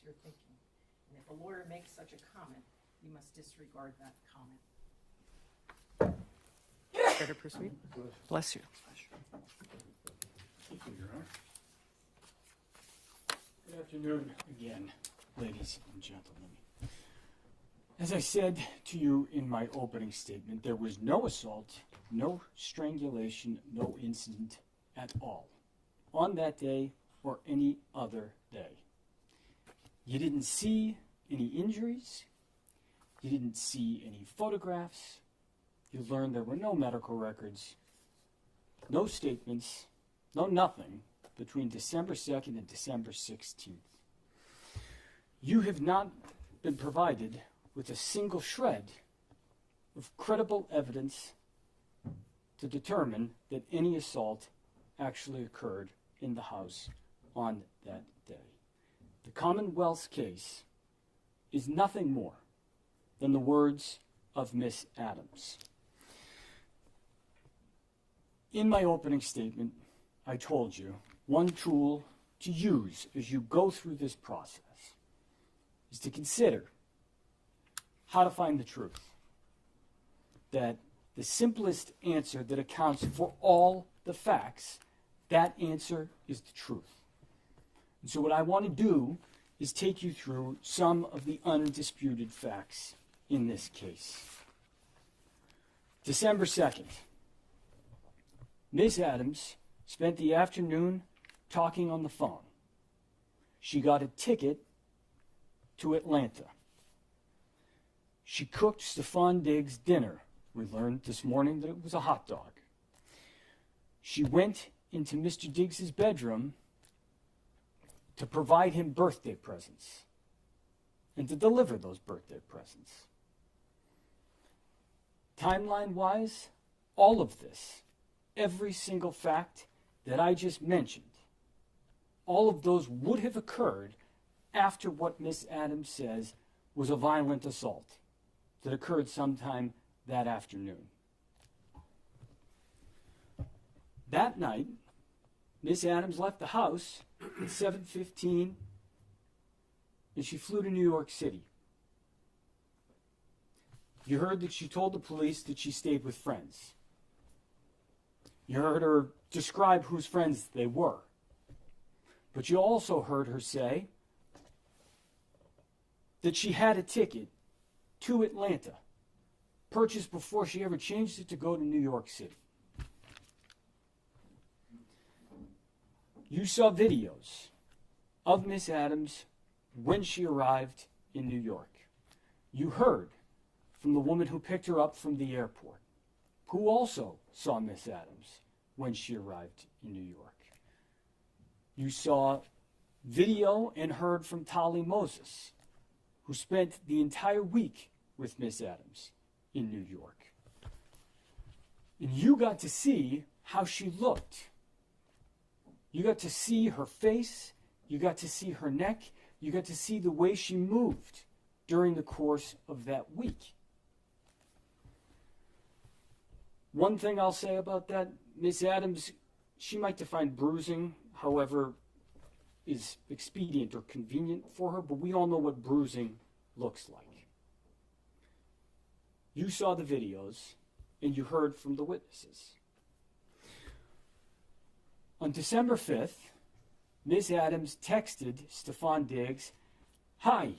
you're thinking. And if a lawyer makes such a comment, you must disregard that comment. Care to proceed? Bless you. Thank you, Your Honor. Good afternoon again, ladies and gentlemen. As I said to you in my opening statement, there was no assault, no strangulation, no incident at all on that day or any other day. You didn't see any injuries. You didn't see any photographs. You learned there were no medical records, no statements, no nothing between December 2nd and December 16th. You have not been provided with a single shred of credible evidence to determine that any assault actually occurred in the house on that day. The Commonwealth's case is nothing more than the words of Miss Adams. In my opening statement, I told you one tool to use as you go through this process is to consider how to find the truth. That the simplest answer that accounts for all the facts, that answer is the truth. And so what I want to do is take you through some of the undisputed facts in this case. December 2nd, Ms. Adams spent the afternoon talking on the phone. She got a ticket to Atlanta. She cooked Stefon Diggs dinner. We learned this morning that it was a hot dog. She went into Mr. Diggs's bedroom to provide him birthday presents and to deliver those birthday presents. Timeline-wise, all of this, every single fact that I just mentioned, all of those would have occurred after what Miss Adams says was a violent assault that occurred sometime that afternoon. That night, Miss Adams left the house at 7:15 and she flew to New York City. You heard that she told the police that she stayed with friends. You heard her describe whose friends they were. But you also heard her say that she had a ticket to Atlanta, purchased before she ever changed it to go to New York City. You saw videos of Miss Adams when she arrived in New York. You heard from the woman who picked her up from the airport, who also saw Miss Adams when she arrived in New York. You saw video and heard from Tali Moses, who spent the entire week with Miss Adams in New York. And you got to see how she looked. You got to see her face, you got to see her neck, you got to see the way she moved during the course of that week. One thing I'll say about that, Miss Adams, she might define bruising, however, is expedient or convenient for her, but we all know what bruising looks like. You saw the videos, and you heard from the witnesses. On December 5th, Ms. Adams texted Stefon Diggs, "Hi,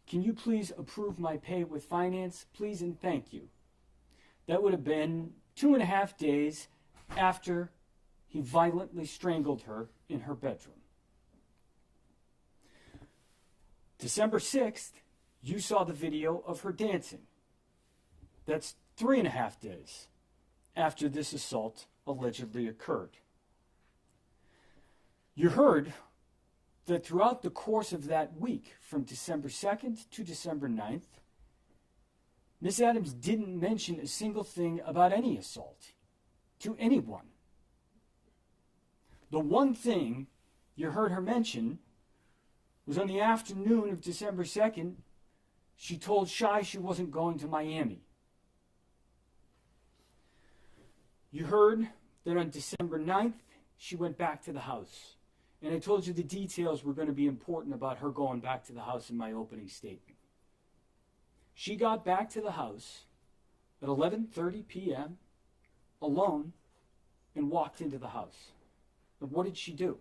can you please approve my pay with finance, please and thank you." That would have been 2.5 days after he violently strangled her in her bedroom. December 6th, you saw the video of her dancing. That's 3.5 days after this assault allegedly occurred. You heard that throughout the course of that week, from December 2nd to December 9th, Miss Adams didn't mention a single thing about any assault to anyone. The one thing you heard her mention was on the afternoon of December 2nd, she told Shy she wasn't going to Miami. You heard that on December 9th, she went back to the house And I told you the details were going to be important about her going back to the house in my opening statement. She got back to the house at 11:30 p.m. alone and walked into the house. And what did she do?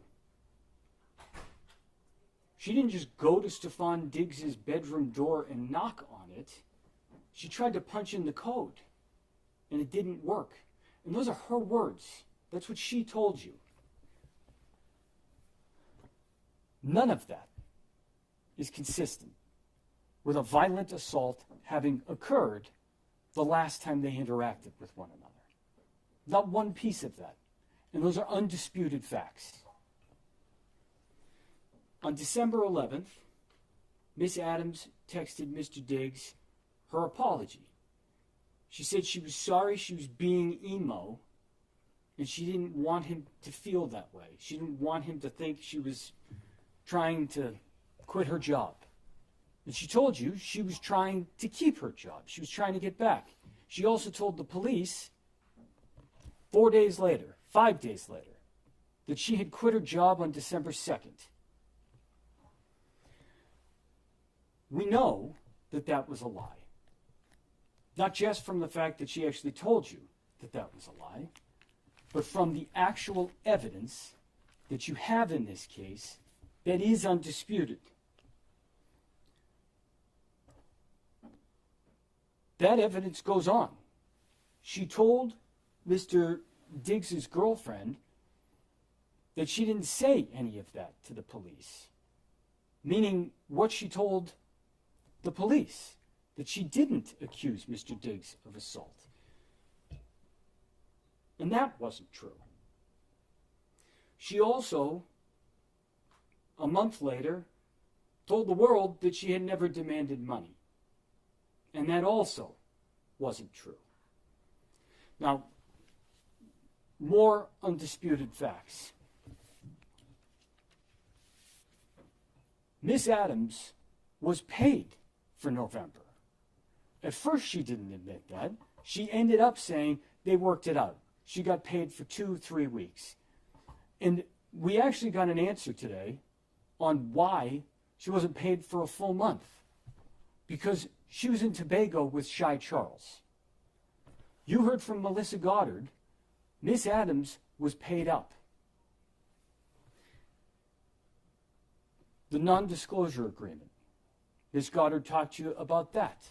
She didn't just go to Stefon Diggs's bedroom door and knock on it. She tried to punch in the code, and it didn't work. And those are her words. That's what she told you. None of that is consistent with a violent assault having occurred the last time they interacted with one another. Not one piece of that. And those are undisputed facts. On December 11th, Miss Adams texted Mr. Diggs her apology. She said she was sorry she was being emo, and she didn't want him to feel that way. She didn't want him to think she was trying to quit her job. And she told you she was trying to keep her job. She was trying to get back. She also told the police 5 days later, that she had quit her job on December 2nd. We know that that was a lie. Not just from the fact that she actually told you that that was a lie, but from the actual evidence that you have in this case that is undisputed. That evidence goes on. She told Mr. Diggs's girlfriend that she didn't say any of that to the police, meaning what she told the police, that she didn't accuse Mr. Diggs of assault. And that wasn't true. She also, a month later, told the world that she had never demanded money. And that also wasn't true. Now, more undisputed facts. Miss Adams was paid for November. At first she didn't admit that. She ended up saying they worked it out. She got paid for 2-3 weeks. And we actually got an answer today on why she wasn't paid for a full month. Because she was in Tobago with Shy Charles. You heard from Melissa Goddard, Miss Adams was paid up. The non-disclosure agreement. Ms. Goddard talked to you about that.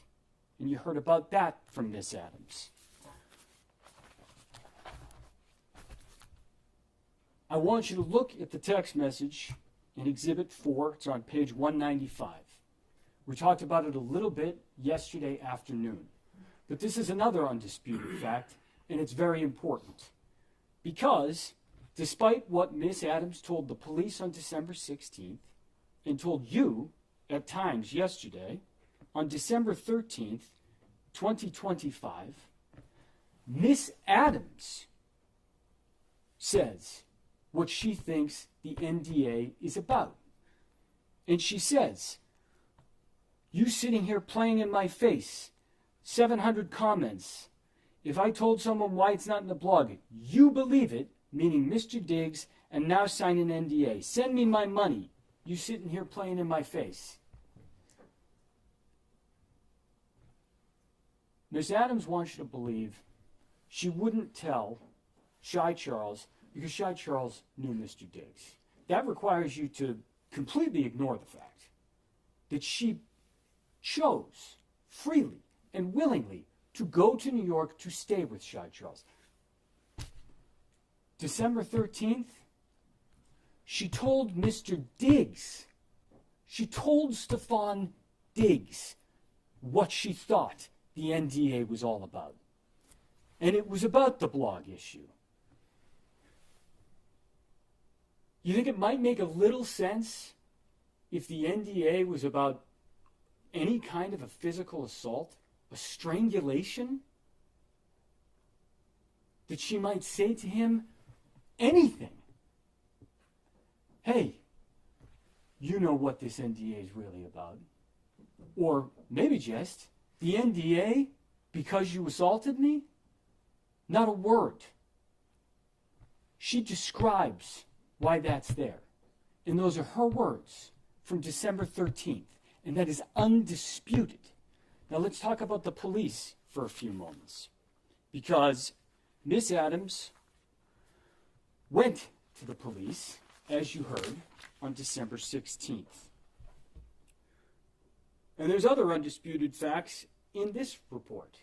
And you heard about that from Miss Adams. I want you to look at the text message in Exhibit 4. It's on page 195. We talked about it a little bit yesterday afternoon. But this is another undisputed fact, and it's very important. Because despite what Miss Adams told the police on December 16th, and told you at times yesterday, on December 13th, 2025, Miss Adams says what she thinks the NDA is about. And she says, you sitting here playing in my face, 700 comments. If I told someone why it's not in the blog, you believe it, meaning Mr. Diggs, and now sign an NDA. Send me my money. You sitting here playing in my face. Miss Adams wants you to believe she wouldn't tell Shy Charles because Shy Charles knew Mr. Diggs. That requires you to completely ignore the fact that she chose freely and willingly to go to New York to stay with Shy Charles. December 13th, she told Mr. Diggs, she told Stefon Diggs what she thought the NDA was all about. And it was about the blog issue. You think it might make a little sense if the NDA was about any kind of a physical assault, a strangulation? That she might say to him anything. Hey, you know what this NDA is really about. Or maybe just, the NDA, because you assaulted me? Not a word. She describes why that's there. And those are her words from December 13th. And that is undisputed. Now let's talk about the police for a few moments. Because Miss Adams went to the police, as you heard, on December 16th. And there's other undisputed facts in this report.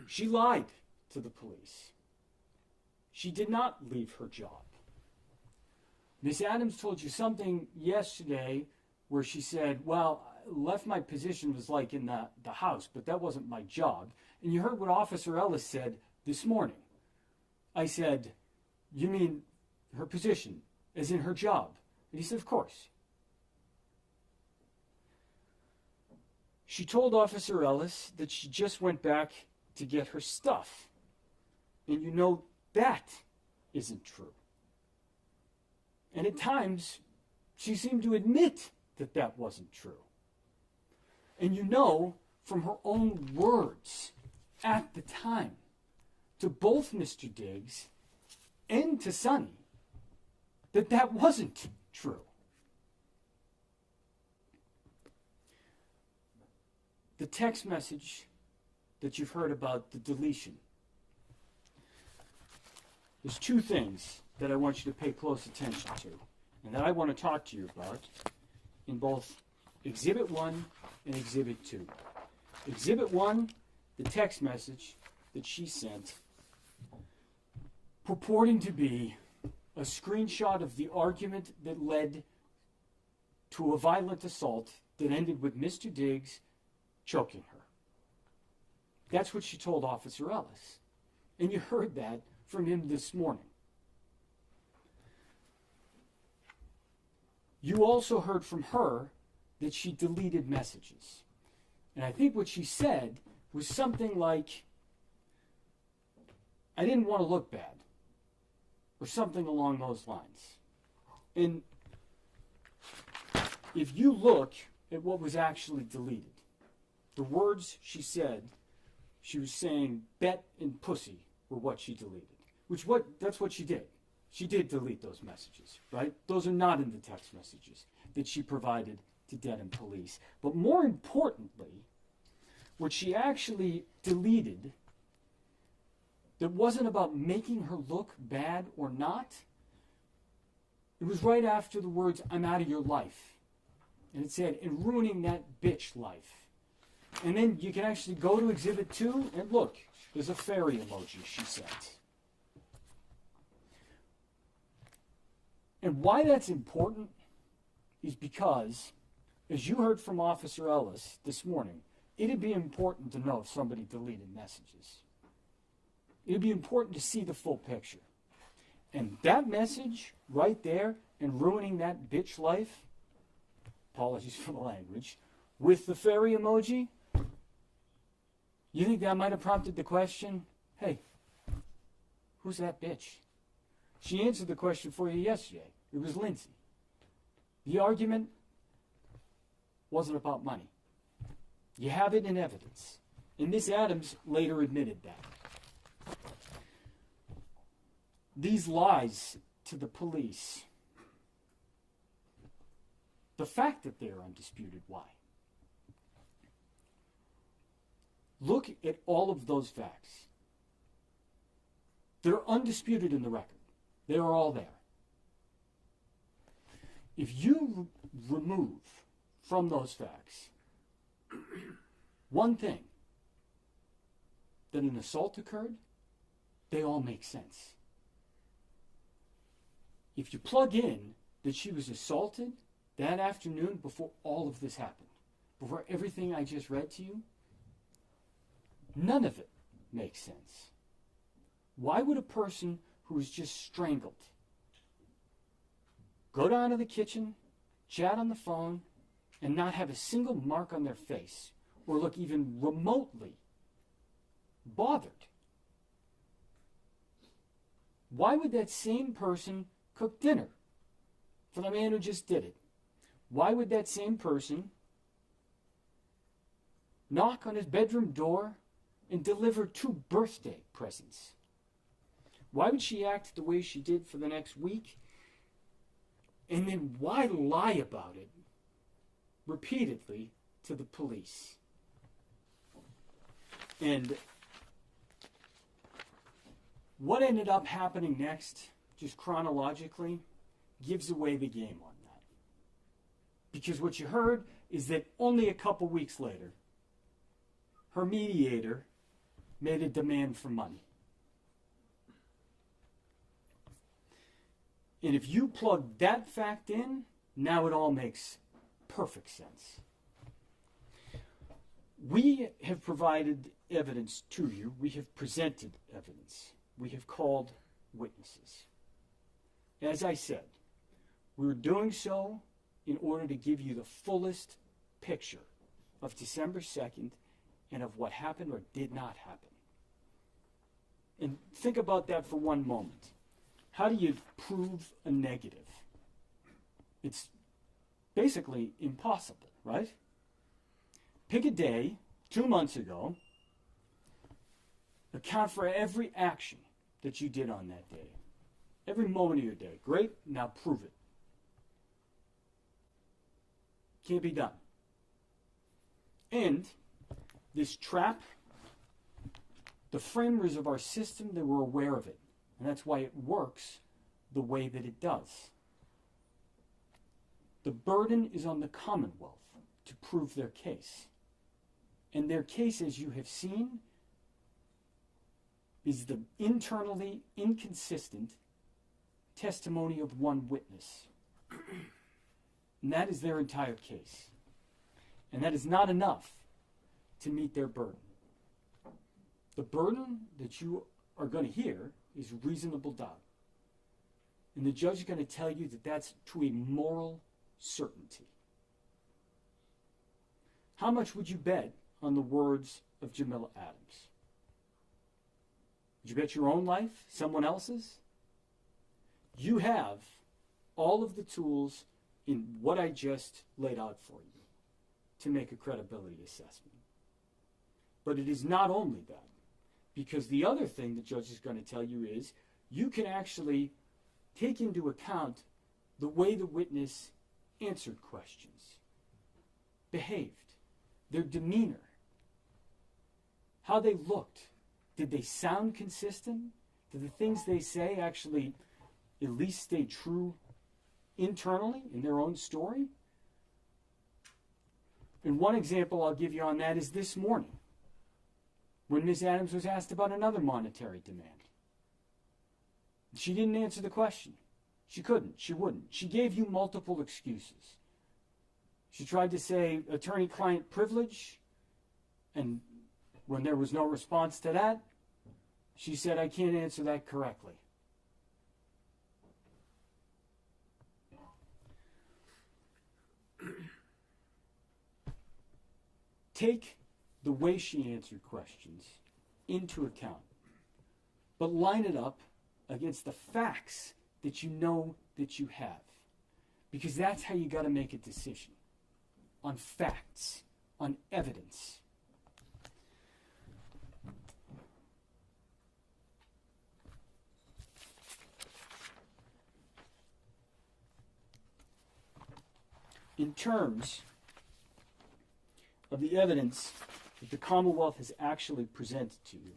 She lied to the police. She did not leave her job. Miss Adams told you something yesterday where she said, well, left my position was like in the house, but that wasn't my job. And you heard what Officer Ellis said this morning. I said, you mean her position, as in her job? And he said, of course. She told Officer Ellis that she just went back to get her stuff. And you know that isn't true. And at times, she seemed to admit that that wasn't true. And you know from her own words at the time to both Mr. Diggs and to Sonny that that wasn't true. The text message that you've heard about, the deletion. There's two things that I want you to pay close attention to and that I want to talk to you about in both Exhibit 1 and Exhibit 2. Exhibit 1, the text message that she sent purporting to be a screenshot of the argument that led to a violent assault that ended with Mr. Diggs choking her. That's what she told Officer Ellis. And you heard that from him this morning. You also heard from her that she deleted messages. And I think what she said was something like, I didn't want to look bad, or something along those lines. And if you look at what was actually deleted, the words she said, she was saying bet and pussy were what she deleted. That's what she did. She did delete those messages, right? Those are not in the text messages that she provided to Dedham Police. But more importantly, what she actually deleted that wasn't about making her look bad or not, it was right after the words, I'm out of your life. And it said, and ruining that bitch life. And then you can actually go to Exhibit 2 and look, there's a fairy emoji she sent. And why that's important is because, as you heard from Officer Ellis this morning, it'd be important to know if somebody deleted messages. It'd be important to see the full picture. And that message right there, and ruining that bitch life, apologies for the language, with the fairy emoji, you think that might have prompted the question, hey, who's that bitch? She answered the question for you yesterday. It was Lindsay. The argument wasn't about money. You have it in evidence. And Miss Adams later admitted that. These lies to the police, the fact that they are undisputed, why? Look at all of those facts. They're undisputed in the record. They are all there. If you remove from those facts one thing, that an assault occurred, they all make sense. If you plug in that she was assaulted that afternoon before all of this happened, before everything I just read to you, none of it makes sense. Why would a person who was just strangled go down to the kitchen, chat on the phone, and not have a single mark on their face or look even remotely bothered? Why would that same person cook dinner for the man who just did it? Why would that same person knock on his bedroom door and deliver 2 birthday presents? Why would she act the way she did for the next week And then why lie about it repeatedly to the police? And what ended up happening next, just chronologically, gives away the game on that. Because what you heard is that only a couple weeks later, her mediator made a demand for money. And if you plug that fact in, now it all makes perfect sense. We have provided evidence to you. We have presented evidence. We have called witnesses. As I said, we're doing so in order to give you the fullest picture of December 2nd and of what happened or did not happen. And think about that for one moment. How do you prove a negative? It's basically impossible, right? Pick a day, 2 months ago, account for every action that you did on that day. Every moment of your day. Great, now prove it. Can't be done. And this trap, the framers of our system, they were aware of it. And that's why it works the way that it does. The burden is on the Commonwealth to prove their case. And their case, as you have seen, is the internally inconsistent testimony of one witness. And that is their entire case. And that is not enough to meet their burden. The burden that you are going to hear is reasonable doubt. And the judge is going to tell you that that's to a moral certainty. How much would you bet on the words of Jamila Adams? Would you bet your own life? Someone else's? You have all of the tools in what I just laid out for you to make a credibility assessment. But it is not only that. Because the other thing the judge is going to tell you is you can actually take into account the way the witness answered questions, behaved, their demeanor, how they looked. Did they sound consistent? Did the things they say actually at least stay true internally in their own story? And one example I'll give you on that is this morning, when Ms. Adams was asked about another monetary demand. She didn't answer the question. She couldn't. She wouldn't. She gave you multiple excuses. She tried to say attorney-client privilege, and when there was no response to that, she said, I can't answer that correctly. Take the way she answered questions into account, but line it up against the facts that you know that you have, because that's how you got to make a decision, on facts, on evidence. In terms of the evidence that the Commonwealth has actually presented to you,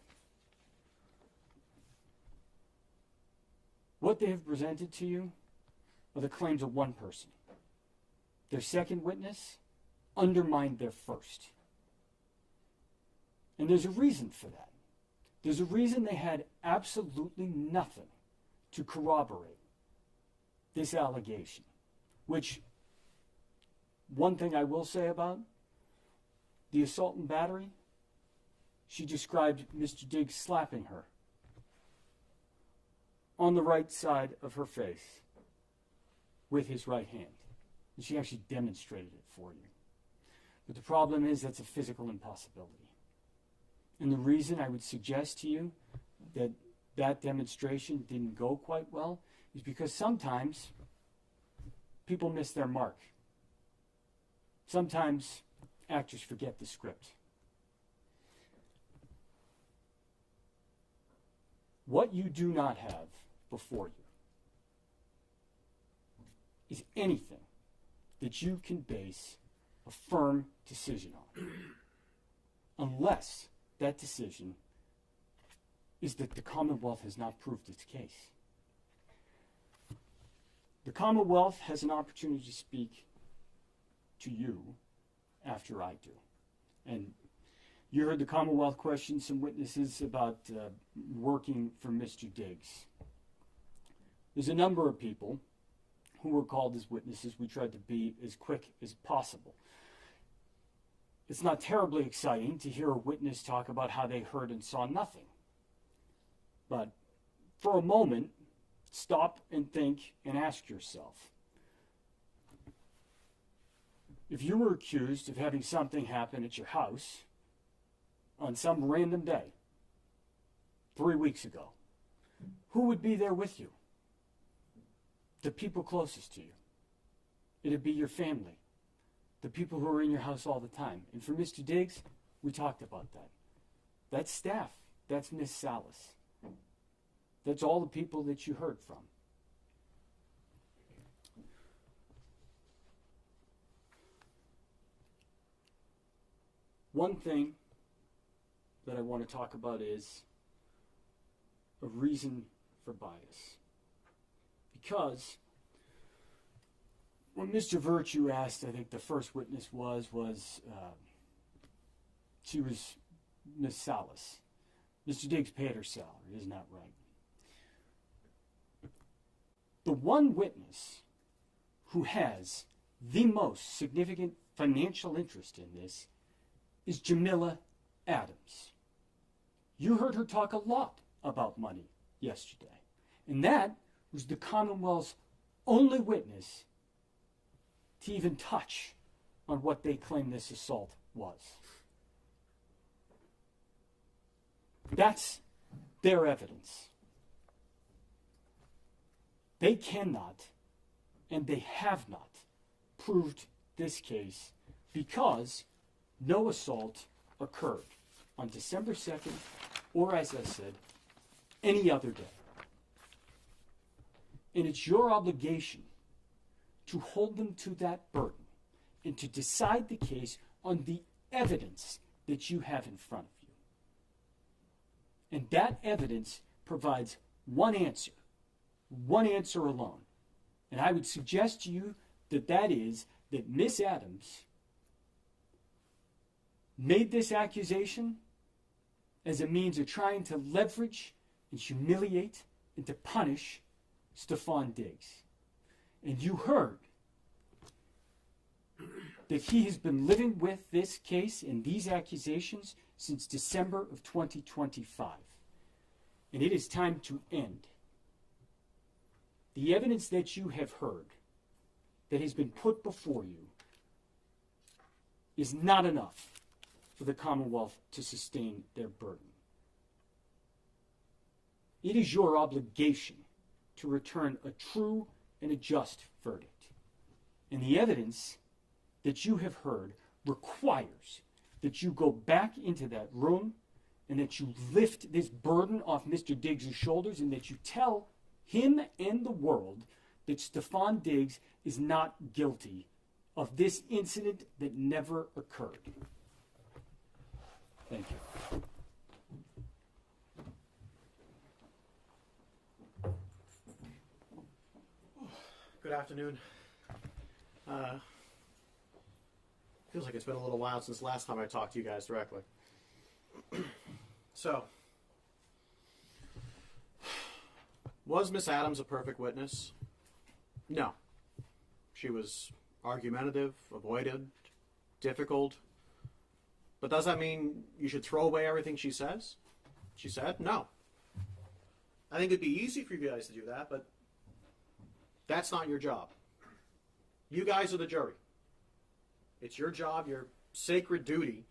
what they have presented to you are the claims of one person. Their second witness undermined their first. And there's a reason for that. There's a reason they had absolutely nothing to corroborate this allegation, which, one thing I will say about the assault and battery, she described Mr. Diggs slapping her on the right side of her face with his right hand. And she actually demonstrated it for you. But the problem is that's a physical impossibility. And the reason I would suggest to you that that demonstration didn't go quite well is because sometimes people miss their mark. Sometimes actors forget the script. What you do not have before you is anything that you can base a firm decision on, unless that decision is that the Commonwealth has not proved its case. The Commonwealth has an opportunity to speak to you after I do. And you heard the Commonwealth question some witnesses about working for Mr. Diggs. There's a number of people who were called as witnesses. We tried to be as quick as possible. It's not terribly exciting to hear a witness talk about how they heard and saw nothing. But for a moment, stop and think and ask yourself, if you were accused of having something happen at your house on some random day 3 weeks ago, who would be there with you? The people closest to you. It'd be your family, the people who are in your house all the time. And for Mr. Diggs, we talked about that. That's staff. That's Miss Salas. That's all the people that you heard from. One thing that I want to talk about is a reason for bias. Because when Mr. Virtue asked, I think the first witness she was Miss Salas. Mr. Diggs paid her salary, isn't that right? The one witness who has the most significant financial interest in this is Jamila Adams. You heard her talk a lot about money yesterday. And that was the Commonwealth's only witness to even touch on what they claim this assault was. That's their evidence. They cannot, and they have not, proved this case because no assault occurred on December 2nd, or as I said, any other day. And it's your obligation to hold them to that burden and to decide the case on the evidence that you have in front of you. And that evidence provides one answer alone. And I would suggest to you that is that Miss Adams made this accusation as a means of trying to leverage and humiliate and to punish Stefon Diggs. And you heard that he has been living with this case and these accusations since December of 2025. And it is time to end. The evidence that you have heard, that has been put before you, is not enough for the Commonwealth to sustain their burden. It is your obligation to return a true and a just verdict. And the evidence that you have heard requires that you go back into that room and that you lift this burden off Mr. Diggs' shoulders and that you tell him and the world that Stefon Diggs is not guilty of this incident that never occurred. Thank you. Good afternoon. Feels like it's been a little while since last time I talked to you guys directly. So, was Miss Adams a perfect witness? No. She was argumentative, avoidant, difficult. But does that mean you should throw away everything she says? She said? No. I think it'd be easy for you guys to do that, but that's not your job. You guys are the jury. It's your job, your sacred duty,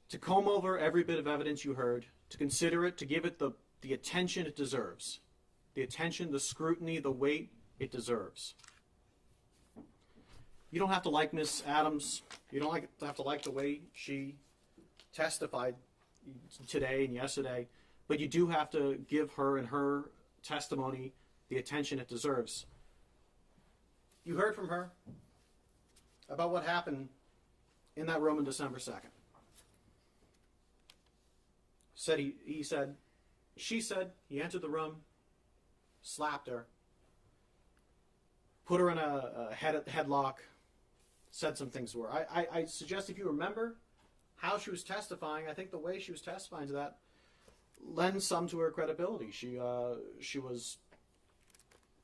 to comb over every bit of evidence you heard, to consider it, to give it the attention it deserves. The attention, the scrutiny, the weight it deserves. You don't have to like Miss Adams. You don't have to like the way she testified today and yesterday, but you do have to give her and her testimony the attention it deserves. You heard from her about what happened in that room on December 2nd. She said he entered the room, slapped her, put her in a headlock, said some things to her. I suggest if you remember how she was testifying, I think the way she was testifying to that lends some to her credibility. She was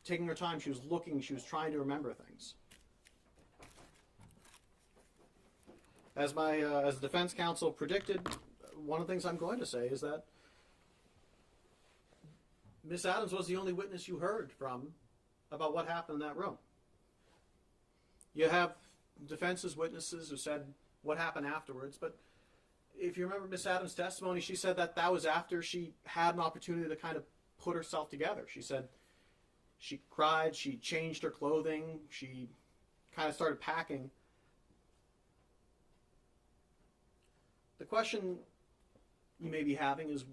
taking her time. She was looking. She was trying to remember things. As the defense counsel predicted, one of the things I'm going to say is that Miss Adams was the only witness you heard from about what happened in that room. You have defense's witnesses who said what happened afterwards, but if you remember Miss Adams' testimony, she said that was after she had an opportunity to kind of put herself together. She said she cried, she changed her clothing, she kind of started packing. The question you may be having is,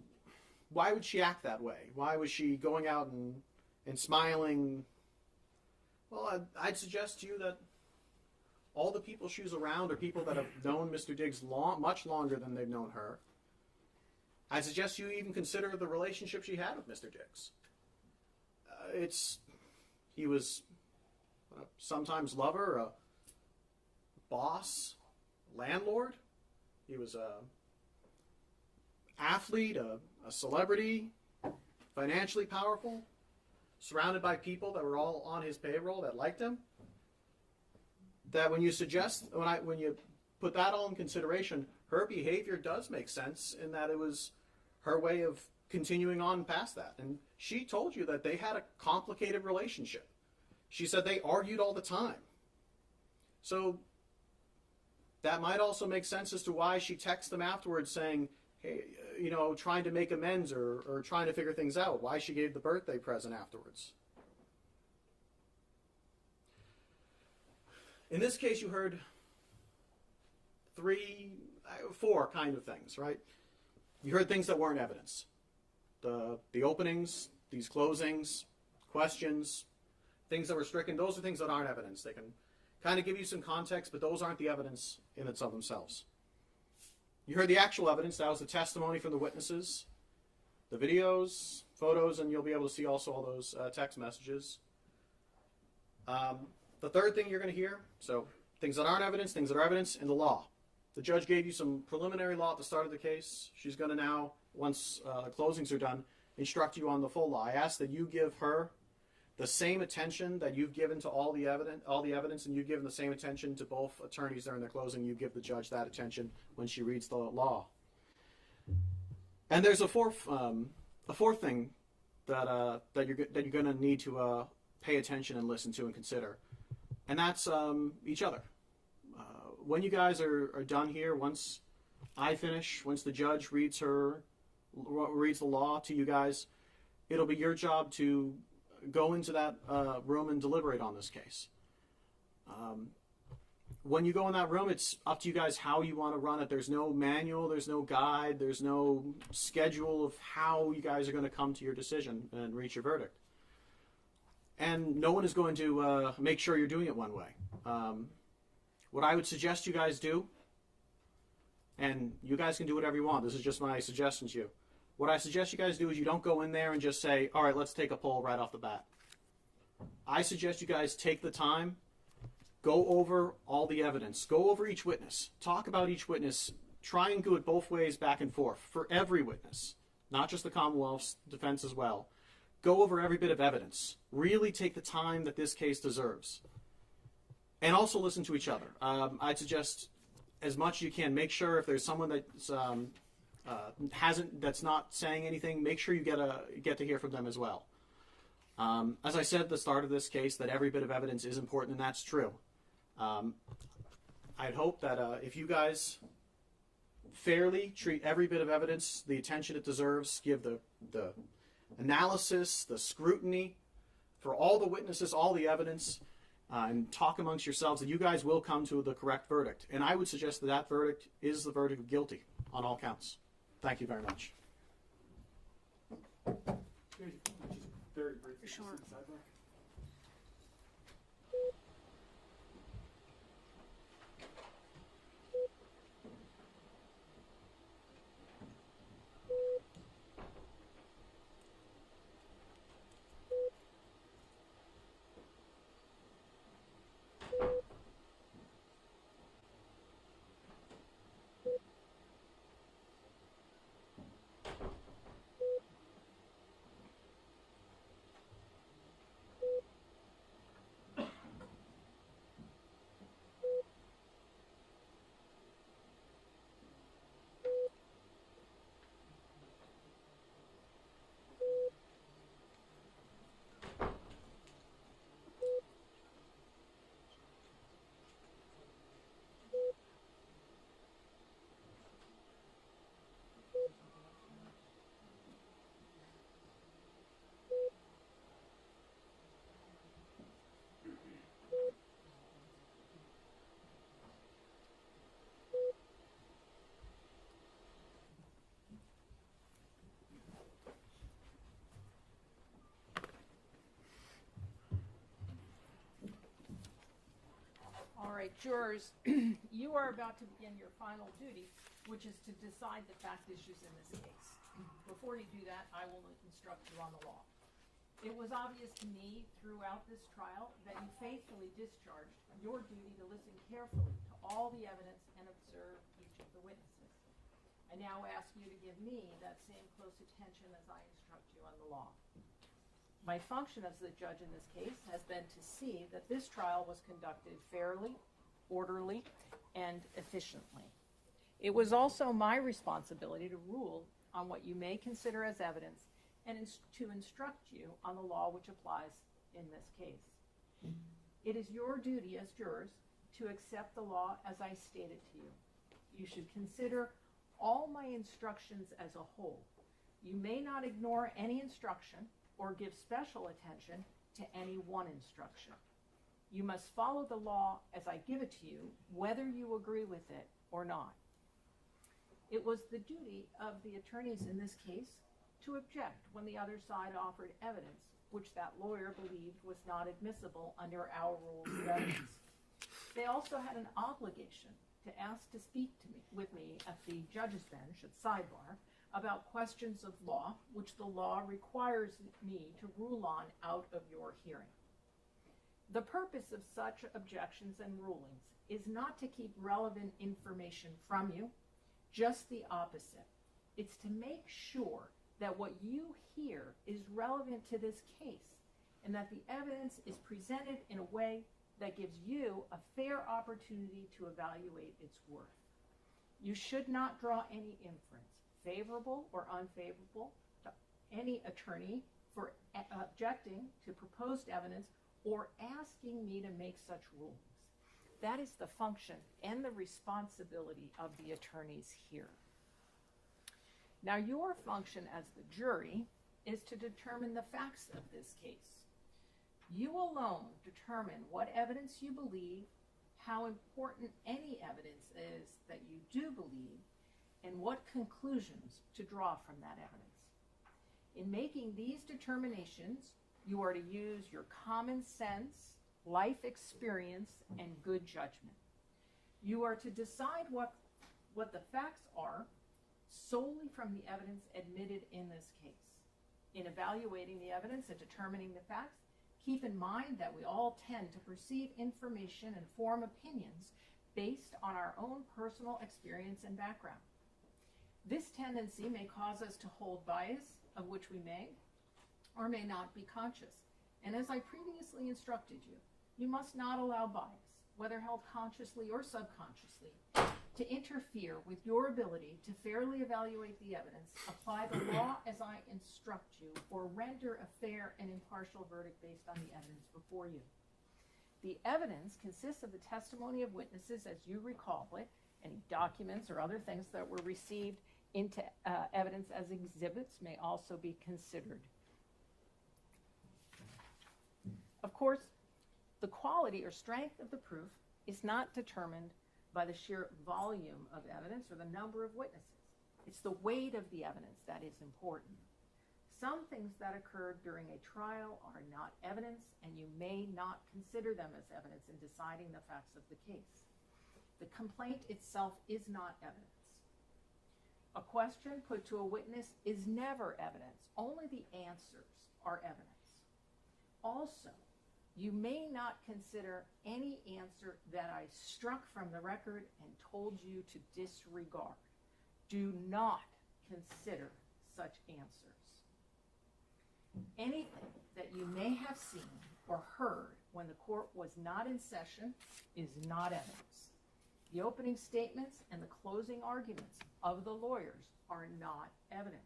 why would she act that way? Why was she going out and smiling? Well, I'd suggest to you that all the people she was around are people that have known Mr. Diggs much longer than they've known her. I suggest you even consider the relationship she had with Mr. Diggs. He was sometimes lover, a boss, landlord. He was a athlete, a celebrity, financially powerful, surrounded by people that were all on his payroll that liked him. That when you put that all in consideration, her behavior does make sense in that it was her way of continuing on past that. And she told you that they had a complicated relationship. She said they argued all the time. So that might also make sense as to why she texted them afterwards saying, hey, trying to make amends or trying to figure things out, why she gave the birthday present afterwards. In this case, you heard 4 kind of things, right? You heard things that weren't evidence. The openings, these closings, questions, things that were stricken, those are things that aren't evidence. They can kind of give you some context, but those aren't the evidence in and of themselves. You heard the actual evidence. That was the testimony from the witnesses, the videos, photos, and you'll be able to see also all those text messages. The third thing you're going to hear, so things that aren't evidence, things that are evidence, and the law. The judge gave you some preliminary law at the start of the case. She's going to now, once the closings are done, instruct you on the full law. I ask that you give her the same attention that you've given to all the evidence, and you've given the same attention to both attorneys during their closing. You give the judge that attention when she reads the law. And there's a fourth thing that you're going to need to pay attention and listen to and consider, and that's each other. When you guys are done here, once I finish, once the judge reads the law to you guys, it'll be your job to go into that room and deliberate on this case. When you go in that room, it's up to you guys how you want to run it. There's no manual, there's no guide, there's no schedule of how you guys are going to come to your decision and reach your verdict. And no one is going to make sure you're doing it one way. What I would suggest you guys do, and you guys can do whatever you want, this is just my suggestion to you. What I suggest you guys do is you don't go in there and just say, all right, let's take a poll right off the bat. I suggest you guys take the time, go over all the evidence, go over each witness, talk about each witness, try and do it both ways back and forth for every witness, not just the Commonwealth's defense as well. Go over every bit of evidence. Really take the time that this case deserves. And also listen to each other. I'd suggest as much as you can, make sure if there's someone that's not saying anything, make sure you get to hear from them as well. As I said at the start of this case, that every bit of evidence is important, and that's true. I'd hope that if you guys fairly treat every bit of evidence the attention it deserves, give the analysis, the scrutiny for all the witnesses, all the evidence, and talk amongst yourselves, that you guys will come to the correct verdict. And I would suggest that verdict is the verdict of guilty on all counts. Thank you very much. Sure. right, jurors, you are about to begin your final duty, which is to decide the fact issues in this case. Before you do that, I will instruct you on the law. It was obvious to me throughout this trial that you faithfully discharged your duty to listen carefully to all the evidence and observe each of the witnesses. I now ask you to give me that same close attention as I instruct you on the law. My function as the judge in this case has been to see that this trial was conducted fairly, orderly, and efficiently. It was also my responsibility to rule on what you may consider as evidence and to instruct you on the law which applies in this case. It is your duty as jurors to accept the law as I stated to you. You should consider all my instructions as a whole. You may not ignore any instruction or give special attention to any one instruction. You must follow the law as I give it to you, whether you agree with it or not. It was the duty of the attorneys in this case to object when the other side offered evidence which that lawyer believed was not admissible under our rules of evidence. They also had an obligation to ask to speak with me at the judge's bench at sidebar about questions of law which the law requires me to rule on out of your hearing. The purpose of such objections and rulings is not to keep relevant information from you, just the opposite. It's to make sure that what you hear is relevant to this case and that the evidence is presented in a way that gives you a fair opportunity to evaluate its worth. You should not draw any inference, favorable or unfavorable, to any attorney for objecting to proposed evidence or asking me to make such rulings. That is the function and the responsibility of the attorneys here. Now, your function as the jury is to determine the facts of this case. You alone determine what evidence you believe, how important any evidence is that you do believe, and what conclusions to draw from that evidence. In making these determinations, you are to use your common sense, life experience, and good judgment. You are to decide what the facts are solely from the evidence admitted in this case. In evaluating the evidence and determining the facts, keep in mind that we all tend to perceive information and form opinions based on our own personal experience and background. This tendency may cause us to hold bias, of which we may or may not be conscious. And as I previously instructed you, you must not allow bias, whether held consciously or subconsciously, to interfere with your ability to fairly evaluate the evidence, apply the law as I instruct you, or render a fair and impartial verdict based on the evidence before you. The evidence consists of the testimony of witnesses as you recall it. Any documents or other things that were received into evidence as exhibits may also be considered. Of course, the quality or strength of the proof is not determined by the sheer volume of evidence or the number of witnesses. It's the weight of the evidence that is important. Some things that occurred during a trial are not evidence, and you may not consider them as evidence in deciding the facts of the case. The complaint itself is not evidence. A question put to a witness is never evidence. Only the answers are evidence. Also, you may not consider any answer that I struck from the record and told you to disregard. Do not consider such answers. Anything that you may have seen or heard when the court was not in session is not evidence. The opening statements and the closing arguments of the lawyers are not evidence.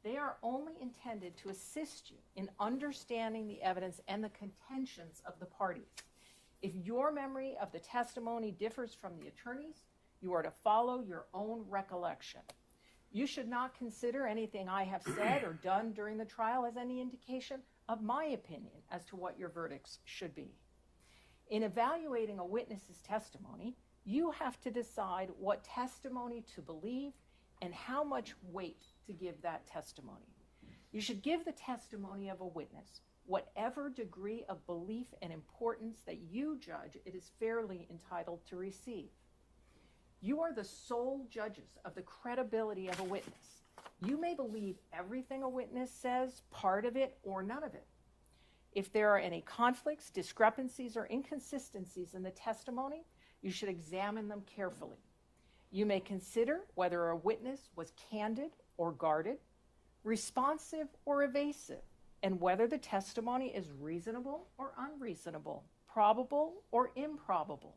They are only intended to assist you in understanding the evidence and the contentions of the parties. If your memory of the testimony differs from the attorney's, you are to follow your own recollection. You should not consider anything I have said or done during the trial as any indication of my opinion as to what your verdicts should be. In evaluating a witness's testimony, you have to decide what testimony to believe and how much weight to give that testimony. You should give the testimony of a witness whatever degree of belief and importance that you judge it is fairly entitled to receive. You are the sole judges of the credibility of a witness. You may believe everything a witness says, part of it or none of it. If there are any conflicts, discrepancies, or inconsistencies in the testimony, you should examine them carefully. You may consider whether a witness was candid or guarded, responsive or evasive, and whether the testimony is reasonable or unreasonable, probable or improbable.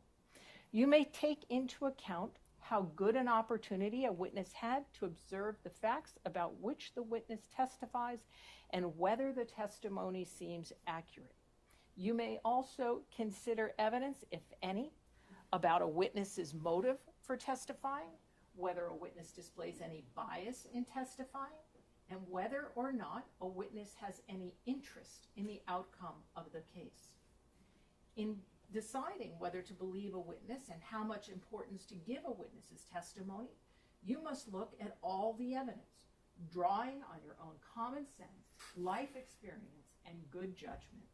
You may take into account how good an opportunity a witness had to observe the facts about which the witness testifies and whether the testimony seems accurate. You may also consider evidence, if any, about a witness's motive for testifying, whether a witness displays any bias in testifying, and whether or not a witness has any interest in the outcome of the case. In deciding whether to believe a witness and how much importance to give a witness's testimony, you must look at all the evidence, drawing on your own common sense, life experience, and good judgment.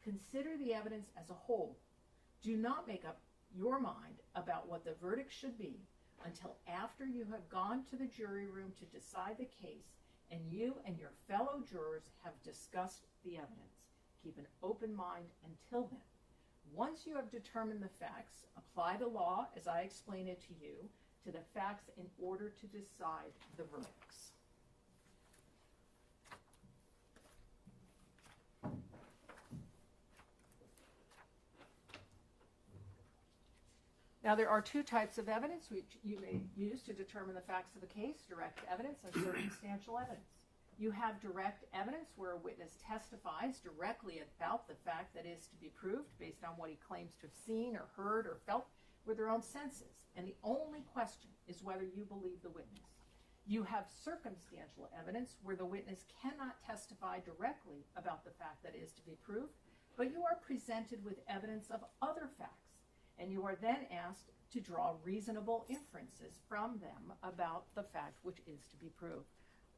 Consider the evidence as a whole. Do not make up your mind about what the verdict should be until after you have gone to the jury room to decide the case and you and your fellow jurors have discussed the evidence. Keep an open mind until then. Once you have determined the facts, apply the law as I explain it to you to the facts in order to decide the verdicts. Now, there are two types of evidence which you may use to determine the facts of a case: direct evidence and circumstantial evidence. You have direct evidence where a witness testifies directly about the fact that is to be proved based on what he claims to have seen or heard or felt with their own senses, and the only question is whether you believe the witness. You have circumstantial evidence where the witness cannot testify directly about the fact that is to be proved, but you are presented with evidence of other facts, and you are then asked to draw reasonable inferences from them about the fact which is to be proved.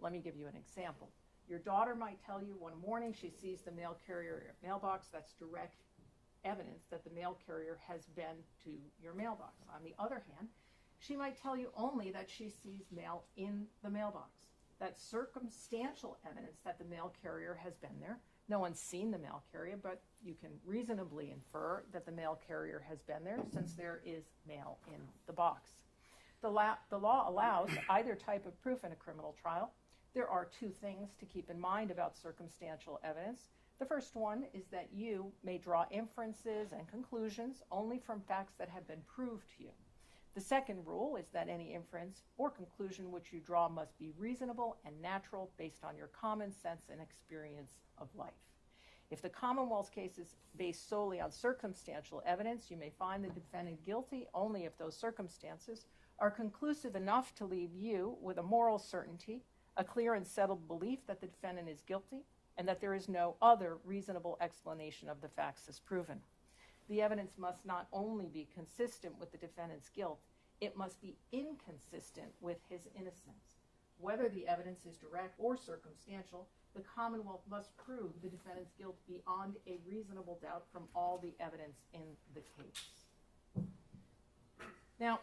Let me give you an example. Your daughter might tell you one morning she sees the mail carrier mailbox. That's direct evidence that the mail carrier has been to your mailbox. On the other hand, she might tell you only that she sees mail in the mailbox. That's circumstantial evidence that the mail carrier has been there. No one's seen the mail carrier, but you can reasonably infer that the mail carrier has been there since there is mail in the box. The law allows either type of proof in a criminal trial. There are two things to keep in mind about circumstantial evidence. The first one is that you may draw inferences and conclusions only from facts that have been proved to you. The second rule is that any inference or conclusion which you draw must be reasonable and natural based on your common sense and experience of life. If the Commonwealth's case is based solely on circumstantial evidence, you may find the defendant guilty only if those circumstances are conclusive enough to leave you with a moral certainty, a clear and settled belief that the defendant is guilty, and that there is no other reasonable explanation of the facts as proven. The evidence must not only be consistent with the defendant's guilt, it must be inconsistent with his innocence. Whether the evidence is direct or circumstantial, the Commonwealth must prove the defendant's guilt beyond a reasonable doubt from all the evidence in the case. Now,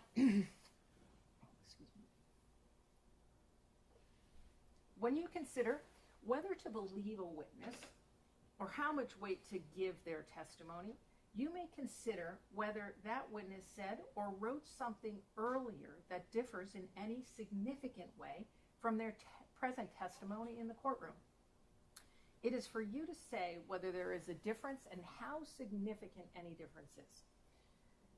when you consider whether to believe a witness or how much weight to give their testimony, you may consider whether that witness said or wrote something earlier that differs in any significant way from their present testimony in the courtroom. It is for you to say whether there is a difference and how significant any difference is.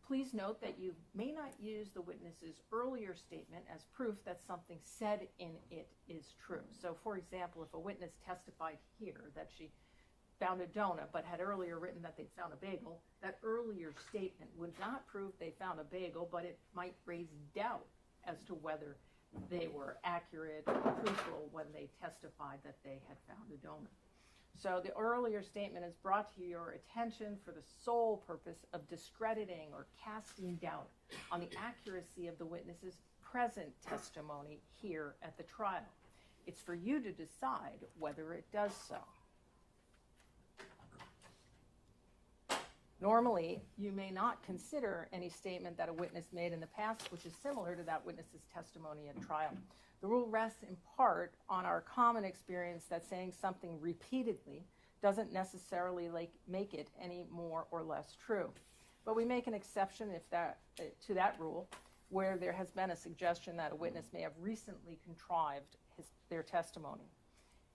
Please note that you may not use the witness's earlier statement as proof that something said in it is true. So, for example, if a witness testified here that she found a donut but had earlier written that they'd found a bagel, that earlier statement would not prove they found a bagel, but it might raise doubt as to whether they were accurate or truthful when they testified that they had found a donut. So the earlier statement is brought to your attention for the sole purpose of discrediting or casting doubt on the accuracy of the witness's present testimony here at the trial. It's for you to decide whether it does so. Normally, you may not consider any statement that a witness made in the past which is similar to that witness's testimony at trial. The rule rests in part on our common experience that saying something repeatedly doesn't necessarily make it any more or less true. But we make an exception to that rule where there has been a suggestion that a witness may have recently contrived their testimony.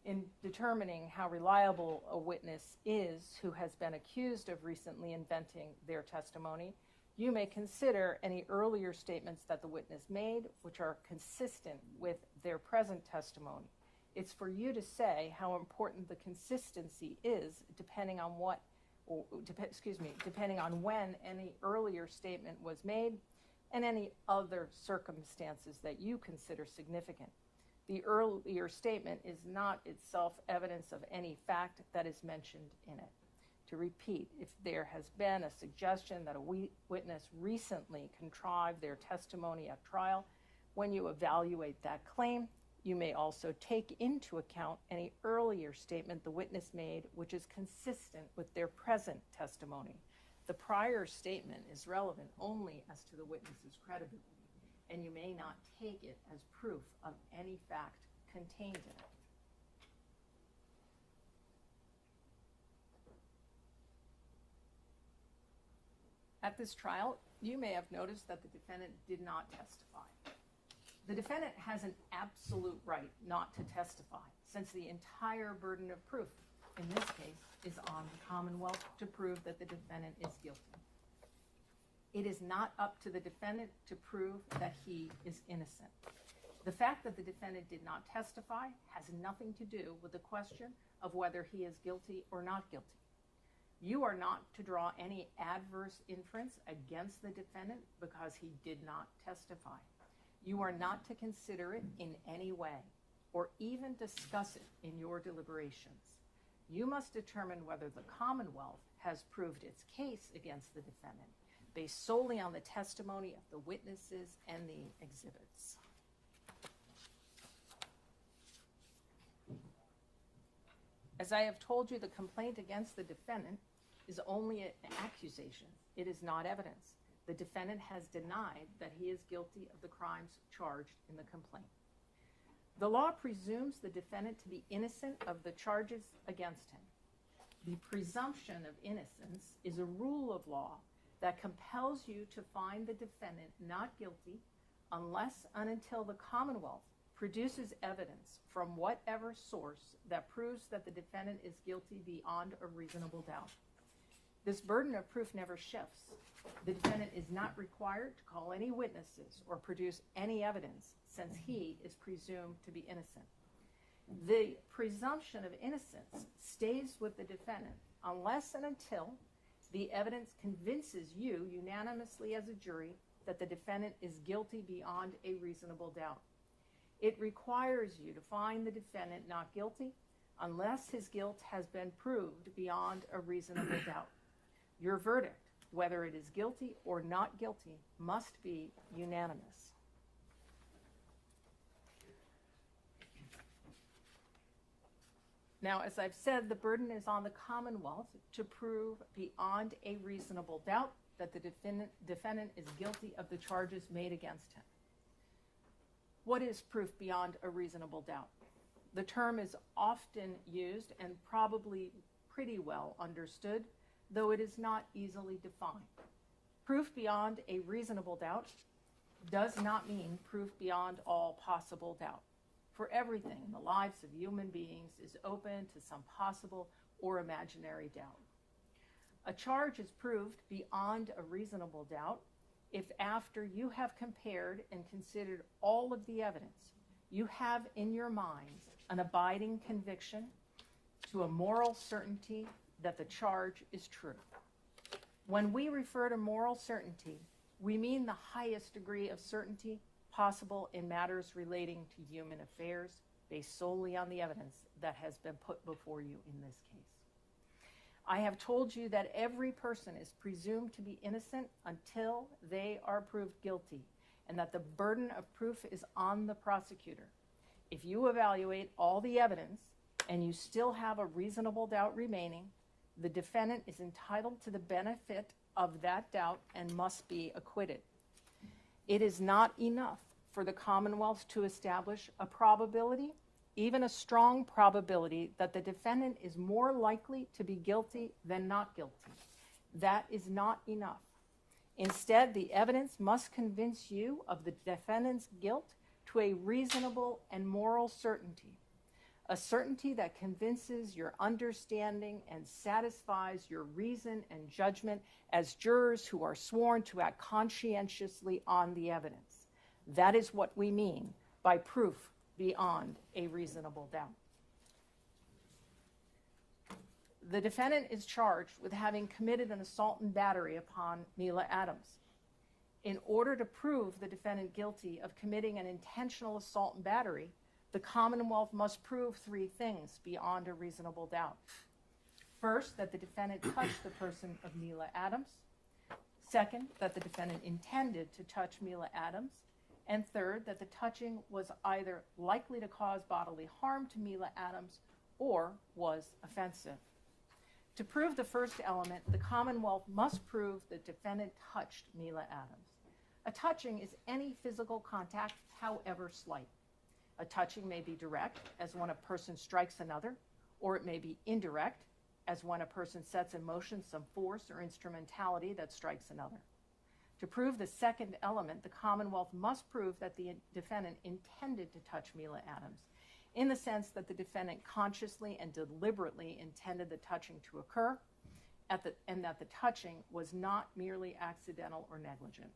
In determining how reliable a witness is who has been accused of recently inventing their testimony, you may consider any earlier statements that the witness made which are consistent with their present testimony. It's for you to say how important the consistency is depending on depending on when any earlier statement was made and any other circumstances that you consider significant. The earlier statement is not itself evidence of any fact that is mentioned in it. To repeat, if there has been a suggestion that a witness recently contrived their testimony at trial, when you evaluate that claim, you may also take into account any earlier statement the witness made which is consistent with their present testimony. The prior statement is relevant only as to the witness's credibility, and you may not take it as proof of any fact contained in it. At this trial, you may have noticed that the defendant did not testify. The defendant has an absolute right not to testify, since the entire burden of proof, in this case, is on the Commonwealth to prove that the defendant is guilty. It is not up to the defendant to prove that he is innocent. The fact that the defendant did not testify has nothing to do with the question of whether he is guilty or not guilty. You are not to draw any adverse inference against the defendant because he did not testify. You are not to consider it in any way or even discuss it in your deliberations. You must determine whether the Commonwealth has proved its case against the defendant based solely on the testimony of the witnesses and the exhibits. As I have told you, the complaint against the defendant is only an accusation. It is not evidence. The defendant has denied that he is guilty of the crimes charged in the complaint. The law presumes the defendant to be innocent of the charges against him. The presumption of innocence is a rule of law that compels you to find the defendant not guilty unless and until the Commonwealth produces evidence from whatever source that proves that the defendant is guilty beyond a reasonable doubt. This burden of proof never shifts. The defendant is not required to call any witnesses or produce any evidence since he is presumed to be innocent. The presumption of innocence stays with the defendant unless and until the evidence convinces you unanimously as a jury that the defendant is guilty beyond a reasonable doubt. It requires you to find the defendant not guilty unless his guilt has been proved beyond a reasonable doubt. Your verdict, whether it is guilty or not guilty, must be unanimous. Now, as I've said, the burden is on the Commonwealth to prove beyond a reasonable doubt that the defendant is guilty of the charges made against him. What is proof beyond a reasonable doubt? The term is often used and probably pretty well understood, though it is not easily defined. Proof beyond a reasonable doubt does not mean proof beyond all possible doubt. For everything in the lives of human beings is open to some possible or imaginary doubt. A charge is proved beyond a reasonable doubt if after you have compared and considered all of the evidence, you have in your mind an abiding conviction to a moral certainty that the charge is true. When we refer to moral certainty, we mean the highest degree of certainty possible in matters relating to human affairs based solely on the evidence that has been put before you in this case. I have told you that every person is presumed to be innocent until they are proved guilty, and that the burden of proof is on the prosecutor. If you evaluate all the evidence and you still have a reasonable doubt remaining, the defendant is entitled to the benefit of that doubt and must be acquitted. It is not enough for the Commonwealth to establish a probability, even a strong probability, that the defendant is more likely to be guilty than not guilty. That is not enough. Instead, the evidence must convince you of the defendant's guilt to a reasonable and moral certainty, a certainty that convinces your understanding and satisfies your reason and judgment as jurors who are sworn to act conscientiously on the evidence. That is what we mean by proof beyond a reasonable doubt. The defendant is charged with having committed an assault and battery upon Mila Adams. In order to prove the defendant guilty of committing an intentional assault and battery, the Commonwealth must prove three things beyond a reasonable doubt. First, that the defendant touched the person of Mila Adams. Second, that the defendant intended to touch Mila Adams. And third, that the touching was either likely to cause bodily harm to Mila Adams or was offensive. To prove the first element, the Commonwealth must prove the defendant touched Mila Adams. A touching is any physical contact, however slight. A touching may be direct, as when a person strikes another, or it may be indirect, as when a person sets in motion some force or instrumentality that strikes another. To prove the second element, the Commonwealth must prove that the defendant intended to touch Mila Adams, in the sense that the defendant consciously and deliberately intended the touching to occur, and that the touching was not merely accidental or negligent.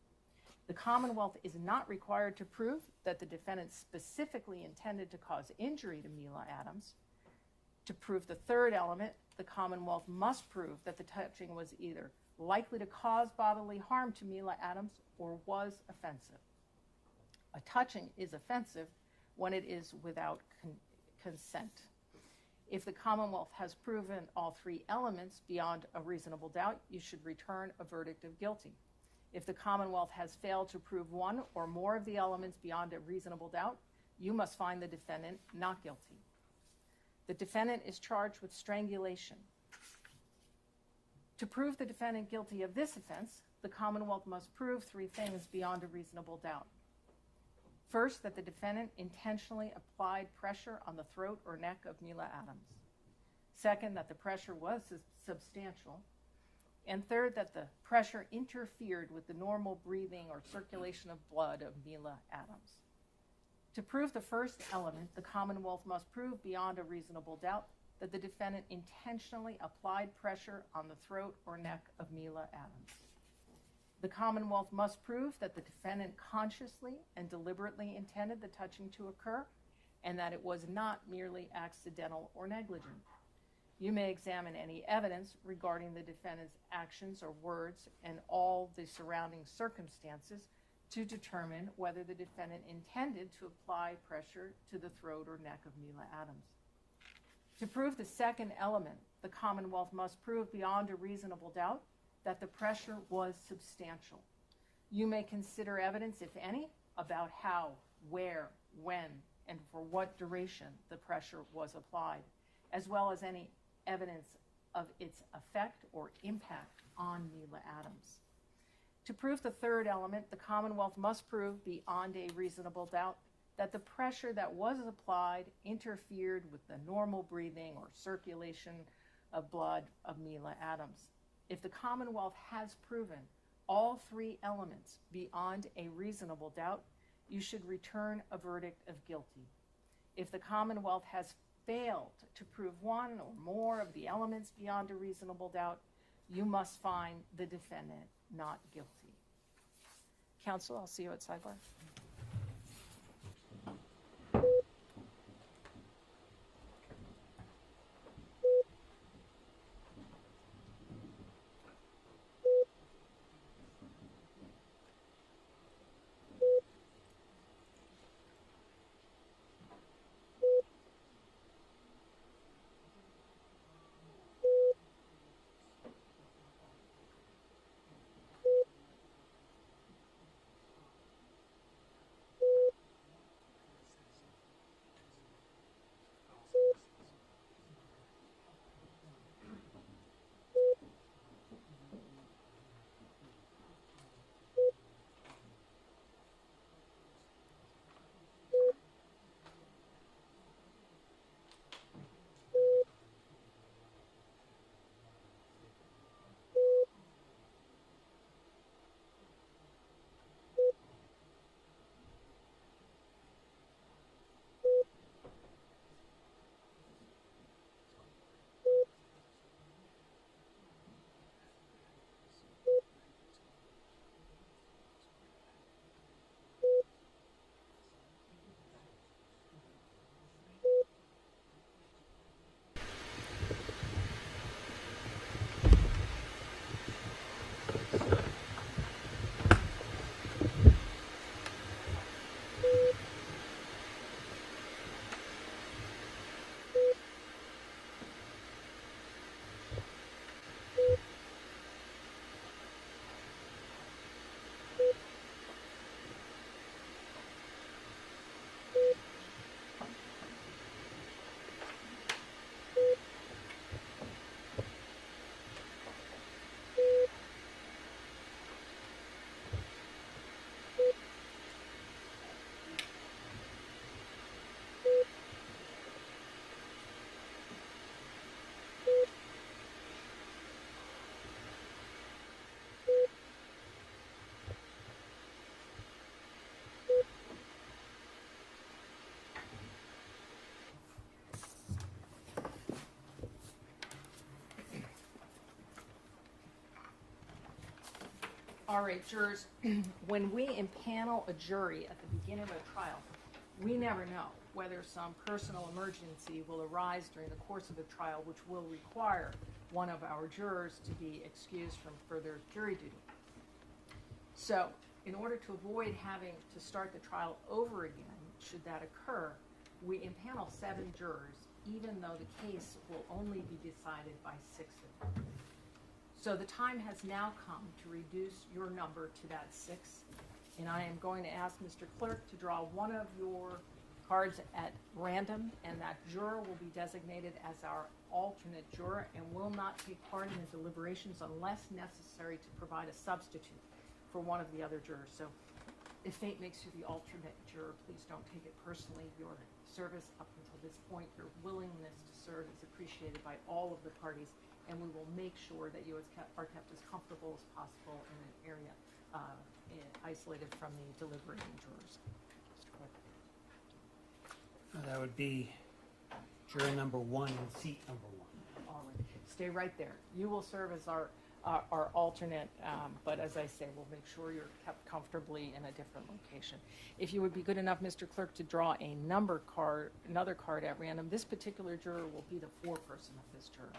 The Commonwealth is not required to prove that the defendant specifically intended to cause injury to Mila Adams. To prove the third element, the Commonwealth must prove that the touching was either likely to cause bodily harm to Mila Adams or was offensive. A touching is offensive when it is without consent. If the Commonwealth has proven all three elements beyond a reasonable doubt, you should return a verdict of guilty. If the Commonwealth has failed to prove one or more of the elements beyond a reasonable doubt, you must find the defendant not guilty. The defendant is charged with strangulation. To prove the defendant guilty of this offense, the Commonwealth must prove three things beyond a reasonable doubt. First, that the defendant intentionally applied pressure on the throat or neck of Mila Adams. Second, that the pressure was substantial. And third, that the pressure interfered with the normal breathing or circulation of blood of Mila Adams. To prove the first element, the Commonwealth must prove beyond a reasonable doubt that the defendant intentionally applied pressure on the throat or neck of Mila Adams. The Commonwealth must prove that the defendant consciously and deliberately intended the touching to occur, and that it was not merely accidental or negligent. You may examine any evidence regarding the defendant's actions or words and all the surrounding circumstances to determine whether the defendant intended to apply pressure to the throat or neck of Mila Adams. To prove the second element, the Commonwealth must prove beyond a reasonable doubt that the pressure was substantial. You may consider evidence, if any, about how, where, when, and for what duration the pressure was applied, as well as any evidence of its effect or impact on Mila Adams. To prove the third element, the Commonwealth must prove beyond a reasonable doubt that the pressure that was applied interfered with the normal breathing or circulation of blood of Mila Adams. If the Commonwealth has proven all three elements beyond a reasonable doubt, you should return a verdict of guilty. If the Commonwealth has failed to prove one or more of the elements beyond a reasonable doubt, you must find the defendant not guilty. Counsel, I'll see you at sidebar. All right, jurors, when we impanel a jury at the beginning of a trial, we never know whether some personal emergency will arise during the course of the trial which will require one of our jurors to be excused from further jury duty. So, in order to avoid having to start the trial over again, should that occur, we impanel 7 jurors, even though the case will only be decided by 6 of them. So the time has now come to reduce your number to that 6, and I am going to ask Mr. Clerk to draw one of your cards at random, and that juror will be designated as our alternate juror and will not take part in the deliberations unless necessary to provide a substitute for one of the other jurors. So if fate makes you the alternate juror, please don't take it personally. Your service up until this point, your willingness to serve is appreciated by all of the parties, and we will make sure that you are kept as comfortable as possible in an area isolated from the deliberating jurors. Mr. Clerk. That would be juror number 1 and seat number 1. All right. Stay right there. You will serve as our alternate, but as I say, we'll make sure you're kept comfortably in a different location. If you would be good enough, Mr. Clerk, to draw another card at random, this particular juror will be the foreperson of this juror.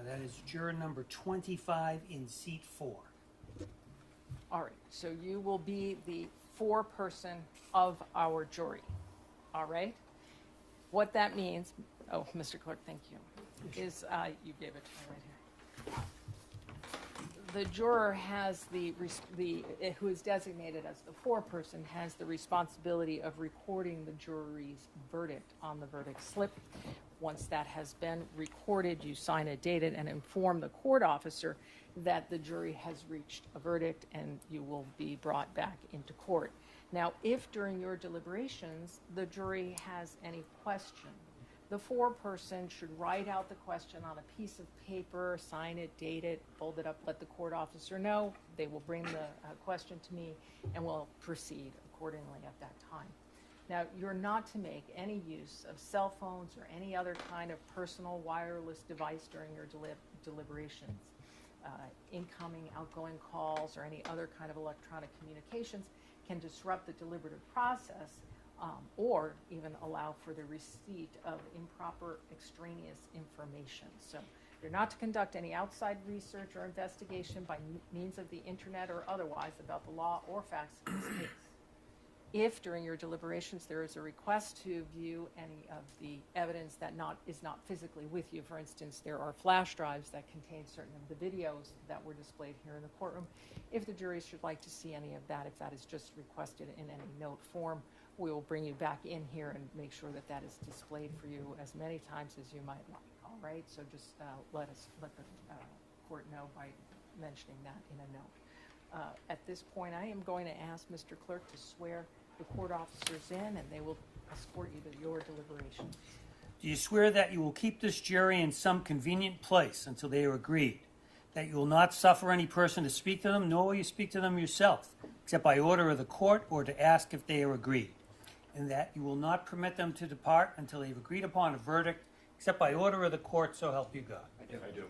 That is juror number 25 in seat 4. All right, so you will be the foreperson of our jury. All right? What that means, oh, Mr. Clerk, thank you, is you gave it to me right here. The juror has who is designated as the foreperson has the responsibility of recording the jury's verdict on the verdict slip. Once that has been recorded, you sign it, date it, and inform the court officer that the jury has reached a verdict, and you will be brought back into court. Now, if during your deliberations the jury has any question, the foreperson should write out the question on a piece of paper, sign it, date it, fold it up, let the court officer know. They will bring the question to me, and we'll proceed accordingly at that time. Now, you're not to make any use of cell phones or any other kind of personal wireless device during your deliberations. Incoming, outgoing calls, or any other kind of electronic communications can disrupt the deliberative process or even allow for the receipt of improper extraneous information. So you're not to conduct any outside research or investigation by means of the internet or otherwise about the law or facts of this case. If during your deliberations there is a request to view any of the evidence that is not physically with you, for instance, there are flash drives that contain certain of the videos that were displayed here in the courtroom. If the jury should like to see any of that, if that is just requested in any note form, we will bring you back in here and make sure that that is displayed for you as many times as you might like. All right, so just let the court know by mentioning that in a note. At this point, I am going to ask Mr. Clerk to swear the court officers in, and they will escort you to your deliberations. Do you swear that you will keep this jury in some convenient place until they are agreed, that you will not suffer any person to speak to them, nor will you speak to them yourself, except by order of the court or to ask if they are agreed, and that you will not permit them to depart until they have agreed upon a verdict, except by order of the court, so help you God? I do.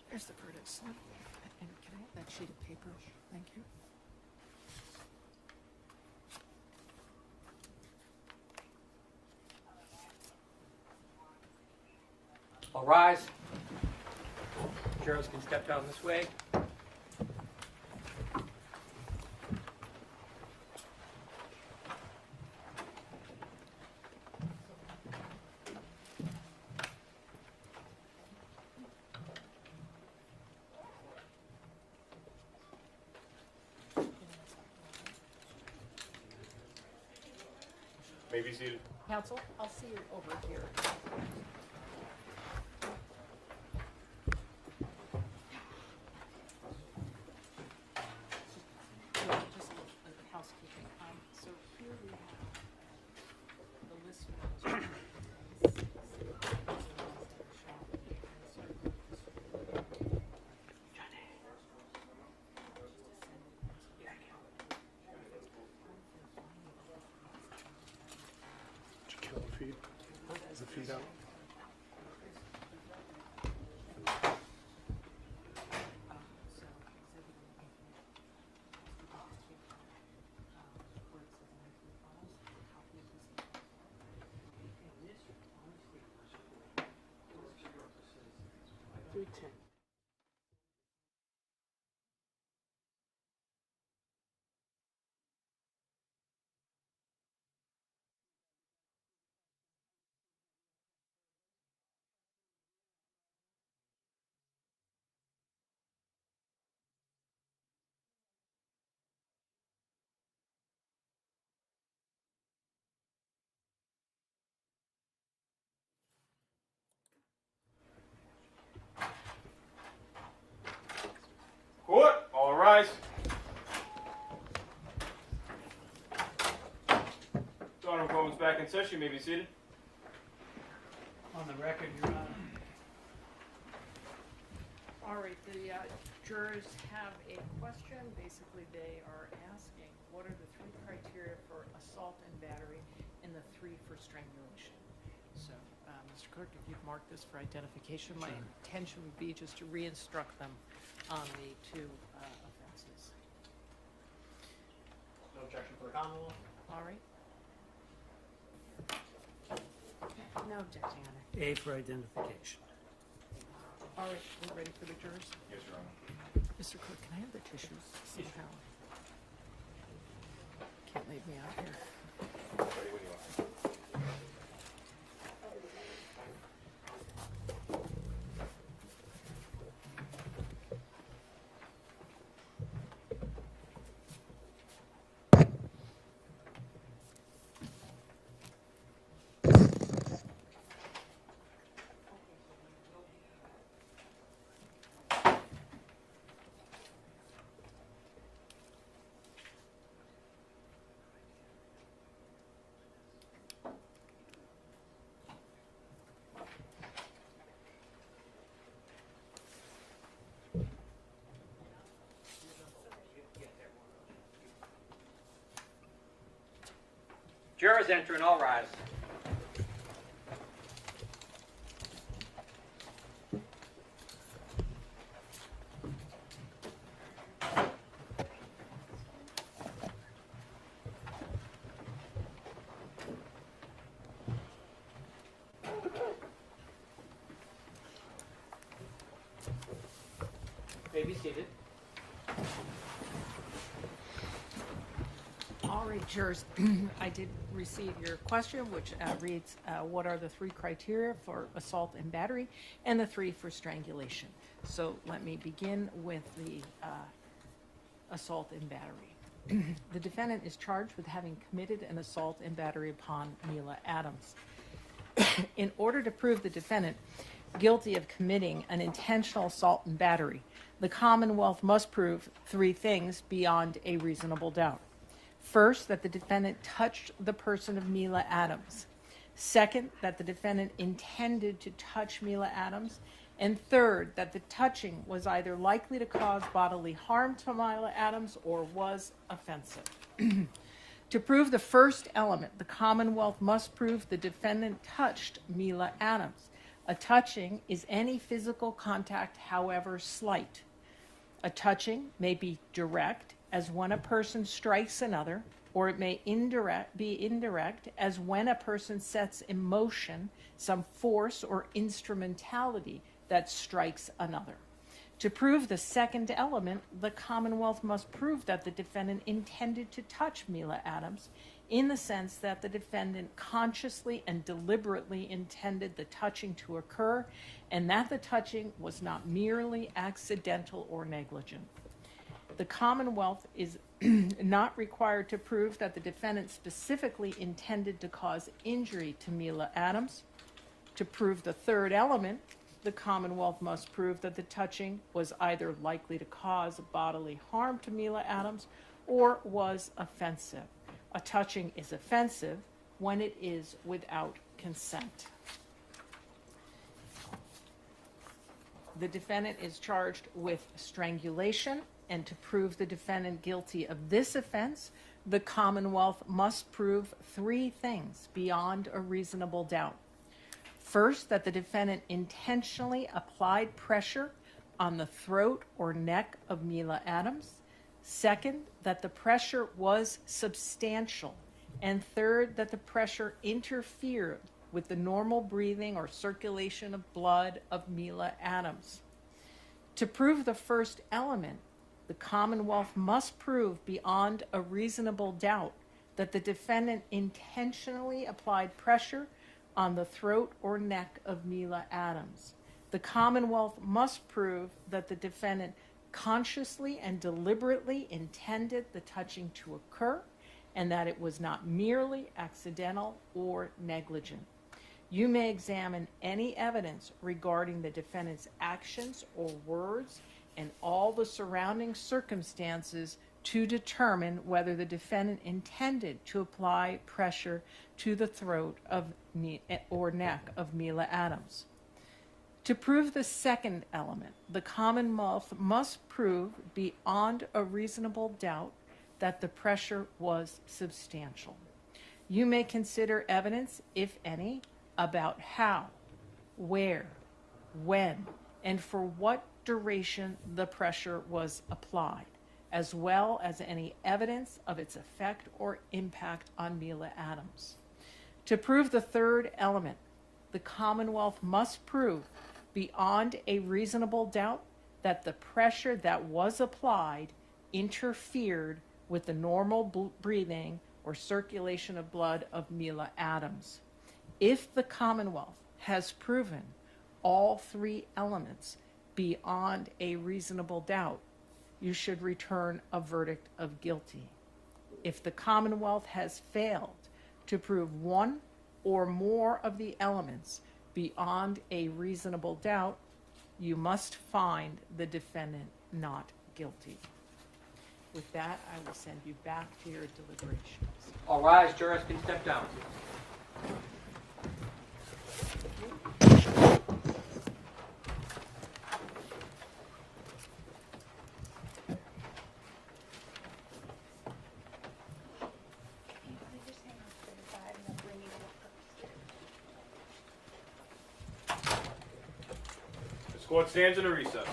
Here's the verdict slip. And can I have that sheet of paper? Thank you. All rise. Jurors can step down this way. May be seated. Counsel, I'll see you over here. Yeah, just a housekeeping. So here we have the list of Did you kill the feed? Is the feed out? Rise. Honorable Court is back in session. You may be seated. On the record, Your Honor. All right, the jurors have a question. Basically, they are asking, what are the 3 criteria for assault and battery and the 3 for strangulation? So, Mr. Clerk, if you'd mark this for identification, my intention would be just to re-instruct them on the 2 offenses. No objection for the Commonwealth. All right. No objection, Your Honor. A for identification. All right, we're ready for the jurors. Yes, Your Honor. Mr. Clerk, can I have the tissues somehow? Can't leave me out here. Ready when you are. Jurors enter and all rise. May be seated. All right, jurors, I did receive your question, which reads, what are the 3 criteria for assault and battery and the 3 for strangulation? So let me begin with the assault and battery. The defendant is charged with having committed an assault and battery upon Mila Adams. In order to prove the defendant guilty of committing an intentional assault and battery, the Commonwealth must prove 3 things beyond a reasonable doubt. First, that the defendant touched the person of Mila Adams. Second, that the defendant intended to touch Mila Adams. And third, that the touching was either likely to cause bodily harm to Mila Adams or was offensive. To prove the first element, the Commonwealth must prove the defendant touched Mila Adams. A touching is any physical contact, however slight. A touching may be direct, as when a person strikes another, or it may be indirect, as when a person sets in motion some force or instrumentality that strikes another. To prove the second element, the Commonwealth must prove that the defendant intended to touch Mila Adams, in the sense that the defendant consciously and deliberately intended the touching to occur, and that the touching was not merely accidental or negligent. The Commonwealth is not required to prove that the defendant specifically intended to cause injury to Mila Adams. To prove the third element, the Commonwealth must prove that the touching was either likely to cause bodily harm to Mila Adams or was offensive. A touching is offensive when it is without consent. The defendant is charged with strangulation, and to prove the defendant guilty of this offense, the Commonwealth must prove 3 things beyond a reasonable doubt. First, that the defendant intentionally applied pressure on the throat or neck of Mila Adams. Second, that the pressure was substantial. And third, that the pressure interfered with the normal breathing or circulation of blood of Mila Adams. To prove the first element, the Commonwealth must prove beyond a reasonable doubt that the defendant intentionally applied pressure on the throat or neck of Mila Adams. The Commonwealth must prove that the defendant consciously and deliberately intended the touching to occur, and that it was not merely accidental or negligent. You may examine any evidence regarding the defendant's actions or words and all the surrounding circumstances to determine whether the defendant intended to apply pressure to the throat of or neck of Mila Adams. To prove the second element, the Commonwealth must prove beyond a reasonable doubt that the pressure was substantial. You may consider evidence, if any, about how, where, when, and for what duration the pressure was applied, as well as any evidence of its effect or impact on Mila Adams. To prove the third element, the Commonwealth must prove beyond a reasonable doubt that the pressure that was applied interfered with the normal breathing or circulation of blood of Mila Adams. If the Commonwealth has proven all three elements beyond a reasonable doubt, you should return a verdict of guilty. If the Commonwealth has failed to prove one or more of the elements beyond a reasonable doubt, you must find the defendant not guilty. With that, I will send you back to your deliberations. All rise, jurors can step down. This court stands in a recess.